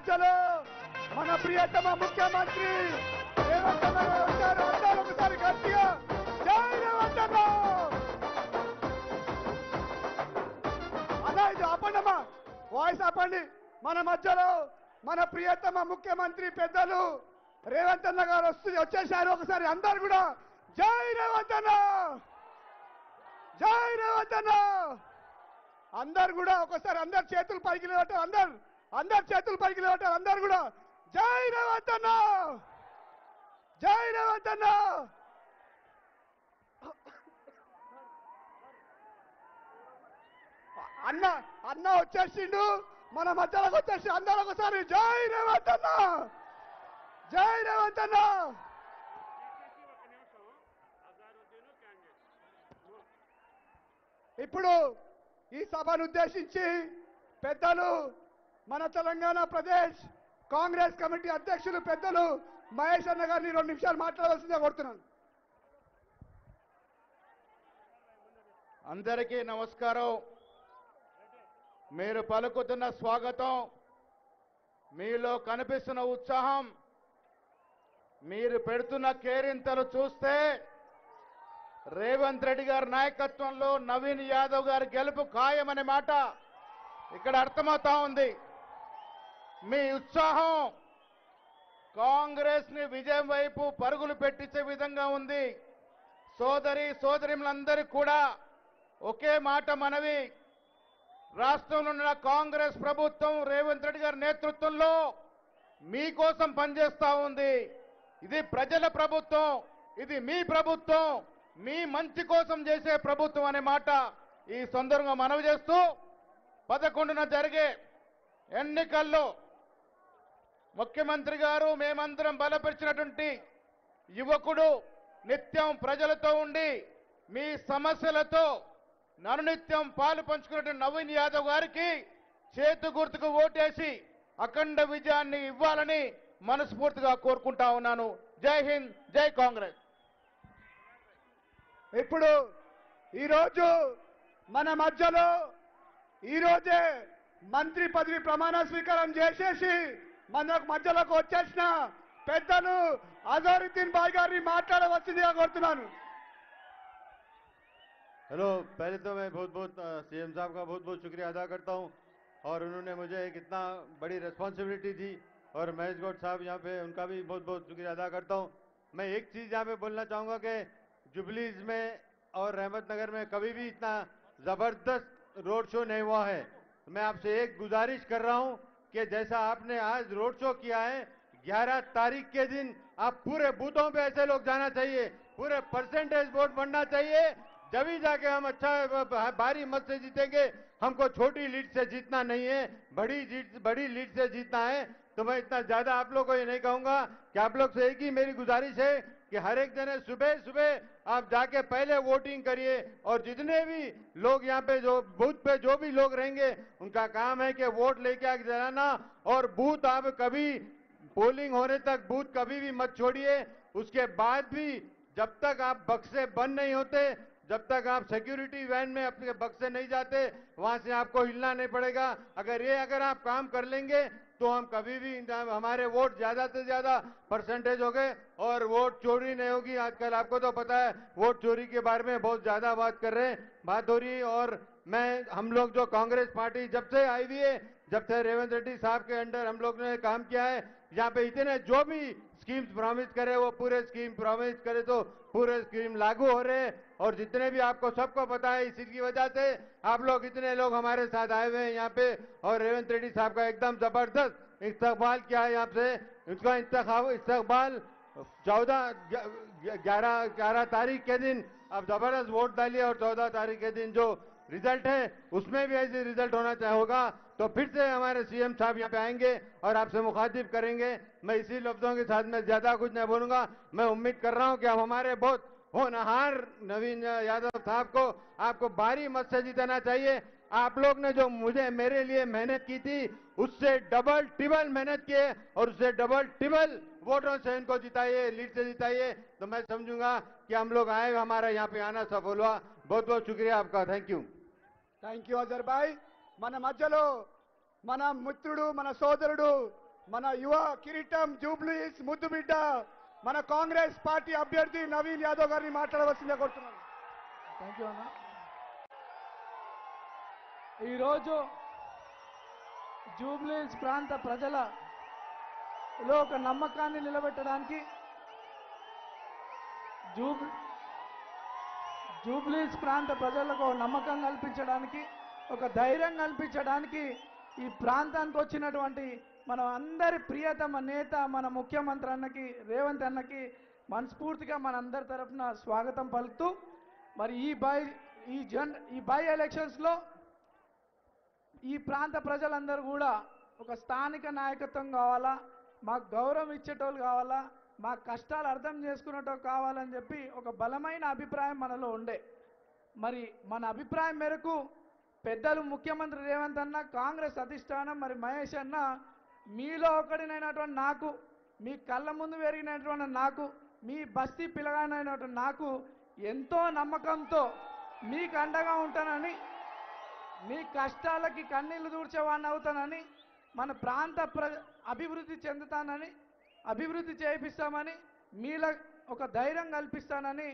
మధ్యలో మన ప్రియతమ ముఖ్యమంత్రి రేవంత్ అన్న గారు వచ్చారు. అందరూ ఒకసారి గట్టిగా జై రేవంత్ అన్న. అన్న ఇది ఆపండమ్మా, వాయిస్ ఆపండి. మన మధ్యలో మన ప్రియతమ ముఖ్యమంత్రి పెద్దలు రేవంత్ అన్న గారు వచ్చేసారు. ఒకసారి అందరు కూడా జై రేవంత్ అన్న, జై రేవంత్ అన్న. అందరు కూడా ఒకసారి అందరు చేతులు పైకి లేవటారు. అందరు చేతులు పైకి లేవటారు. అందరు కూడా జై రేవంత్ అన్న, జై రేవంత్ అన్న. అన్న అన్న వచ్చేసిండు, మన మధ్యలోకి వచ్చేసి అందరూ ఒకసారి జై రేవంత్ అన్న, జై రేవంత్ అన్న. ఇప్పుడు ఈ సభను ఉద్దేశించి పెద్దలు మన తెలంగాణ ప్రదేశ్ కాంగ్రెస్ కమిటీ అధ్యక్షులు పెద్దలు మహేష్ అన్న గారిని 2 నిమిషాలు మాట్లాడవలసిందిగా కోరుతున్నాను. అందరికీ నమస్కారం. మీరు పలుకుతున్న స్వాగతం, మీలో కనిపిస్తున్న ఉత్సాహం, మీరు పెడుతున్న కేరింతలు చూస్తే రేవంత్ రెడ్డి గారి నాయకత్వంలో నవీన్ యాదవ్ గారి గెలుపు ఖాయమనే మాట ఇక్కడ అర్థమవుతా ఉంది. మీ ఉత్సాహం కాంగ్రెస్ ని విజయం వైపు పరుగులు పెట్టించే విధంగా ఉంది. సోదరీమణులందరికీ కూడా ఒకే మాట మనవి, రాష్ట్రంలో ఉన్న కాంగ్రెస్ ప్రభుత్వం రేవంత్ రెడ్డి గారి నేతృత్వంలో మీకోసం పనిచేస్తా ఉంది. ఇది ప్రజల ప్రభుత్వం, ఇది మీ ప్రభుత్వం, మీ మంచి కోసం చేసే ప్రభుత్వం అనే మాట ఈ సందర్భంగా మనవి చేస్తూ 11న జరిగే ఎన్నికల్లో ముఖ్యమంత్రి గారు మేమందరం బలపరిచినటువంటి యువకుడు నిత్యం ప్రజలతో ఉండి మీ సమస్యలతో ననునిత్యం పాలు పంచుకున్నటువంటి నవీన్ యాదవ్ గారికి చేతు గుర్తుకు ఓటేసి అఖండ విజయాన్ని ఇవ్వాలని మనస్ఫూర్తిగా కోరుకుంటా ఉన్నాను. జై హింద్, జై కాంగ్రెస్. ఇప్పుడు ఈరోజు మన మధ్యలో ఈరోజే మంత్రి పదవి ప్రమాణ స్వీకారం చేసేసి మన మధ్యలోకి వచ్చేసిన పెద్దలు అజరుద్దీన్ భాయ్ గారిని మాట్లాడవలసిందిగా కోరుతున్నాను. हेलो, पहले तो मैं बहुत बहुत सीएम साहब का बहुत बहुत शुक्रिया अदा करता हूं और उन्होंने मुझे एक इतना बड़ी रिस्पांसिबिलिटी दी और महेश गौड़ साहब यहाँ पे उनका भी बहुत बहुत शुक्रिया अदा करता हूं। मैं एक चीज़ यहाँ पे बोलना चाहूँगा कि जुबलीज में और रहमत नगर में कभी भी इतना ज़बरदस्त रोड शो नहीं हुआ है। मैं आपसे एक गुजारिश कर रहा हूँ कि जैसा आपने आज रोड शो किया है, 11 तारीख के दिन आप पूरे बूथों पे ऐसे लोग जाना चाहिए, पूरे परसेंटेज वोट बढ़ना चाहिए, जब ही जाके हम अच्छा भारी मत से जीतेंगे। हमको छोटी लीड से जीतना नहीं है, बड़ी लीड से जीतना है। तो मैं इतना ज्यादा आप लोग को ये नहीं कहूंगा कि आप लोग से एक ही मेरी गुजारिश है कि हर एक जने सुबह सुबह आप जाके पहले वोटिंग करिए और जितने भी लोग यहाँ पे जो बूथ पे जो भी लोग रहेंगे उनका काम है कि वोट लेके आके जलाना और बूथ आप कभी पोलिंग होने तक बूथ कभी भी मत छोड़िए। उसके बाद भी जब तक आप बक्से बंद नहीं होते, जब तक आप सिक्योरिटी वैन में अपने बक्से नहीं जाते, वहां से आपको हिलना नहीं पड़ेगा। अगर आप काम कर लेंगे तो हम कभी भी हमारे वोट ज्यादा से ज्यादा परसेंटेज हो गए और वोट चोरी नहीं होगी। आजकल आपको तो पता है वोट चोरी के बारे में बहुत ज्यादा बात कर रहे हैं, बात हो रही है। और हम लोग जो कांग्रेस पार्टी जब से आई हुई है, जब से रेवंत रेड्डी साहब के अंडर हम लोग ने काम किया है, यहाँ पे इतने जो भी स्कीम्स प्रॉमिस करे वो पूरे स्कीम प्रॉमिस करे तो पूरे स्कीम लागू हो रहे हैं। और जितने भी आपको सबको पता है, इसी की वजह से आप लोग इतने लोग हमारे साथ आए हुए हैं यहाँ पे और रेवंत रेड्डी साहब का एकदम जबरदस्त इस्तकबाल किया है। यहाँ से इसका इस्तकबाल 11 तारीख के दिन अब जबरदस्त वोट डालिए और 14 तारीख के दिन जो रिजल्ट है उसमें भी ऐसे रिजल्ट होना होगा। तो फिर से हमारे सीएम साहब यहाँ पे आएंगे और आपसे मुखातिब करेंगे। मैं इसी लफ्जों के साथ में ज्यादा कुछ नहीं बोलूंगा। मैं उम्मीद कर रहा हूँ कि अब हमारे बहुत होनहार नवीन यादव साहब को आपको भारी मत से जीतना चाहिए। आप लोग ने जो मेरे लिए मेहनत की थी उससे डबल ट्रिपल मेहनत किए और उससे डबल ट्रिपल वोटों से इनको जिताइए, लीड से जिताइए। तो मैं समझूंगा कि हम लोग आए, हमारा यहाँ पे आना सफल हुआ। बहुत बहुत शुक्रिया आपका, thank you. Thank you Azhar bhai. మన మధ్యలో మన మిత్రుడు మన సోదరుడు మన యువ కిరీటం జూబ్లీస్ ముద్దుబిడ్డ మన కాంగ్రెస్ పార్టీ అభ్యర్థి నవీన్ యాదవ్ గారిని మాట్లాడవలసిందిగా కోరుతున్నాను. థ్యాంక్ యూ అన్న. ఈరోజు జూబ్లీహిల్స్ ప్రాంత ప్రజలలో ఒక నమ్మకాన్ని నిలబెట్టడానికి జూబ్లీహిల్స్ ప్రాంత ప్రజలకు ఒక నమ్మకం కల్పించడానికి, ఒక ధైర్యం కల్పించడానికి ఈ ప్రాంతానికి వచ్చినటువంటి మన అందరి ప్రియతమ నేత మన ముఖ్యమంత్రి అన్నకి రేవంత్ అన్నకి మనస్ఫూర్తిగా మనందరి తరఫున స్వాగతం పలుకుతూ, మరి ఈ బై ఎలక్షన్స్లో ఈ ప్రాంత ప్రజలందరూ కూడా ఒక స్థానిక నాయకత్వం కావాలా, మాకు గౌరవం ఇచ్చేటోళ్ళు కావాలా, మా కష్టాలు అర్థం చేసుకునేటోళ్ళు కావాలని చెప్పి ఒక బలమైన అభిప్రాయం మనలో ఉండే. మరి మన అభిప్రాయం మేరకు పెద్దలు ముఖ్యమంత్రి రేవంత్ అన్న, కాంగ్రెస్ అధిష్టానం, మరి మహేష్ అన్న, మీలో ఒకడినైనటువంటి నాకు, మీ కళ్ళ ముందు పెరిగినటువంటి నాకు, మీ బస్తీ పిల్లగానైనటువంటి నాకు ఎంతో నమ్మకంతో మీకు అండగా ఉంటానని, మీ కష్టాలకి కన్నీళ్లు దూర్చేవాడిని అవుతానని, మన ప్రాంత అభివృద్ధి చెందుతానని, అభివృద్ధి చేయిస్తామని, మీలో ఒక ధైర్యం కల్పిస్తానని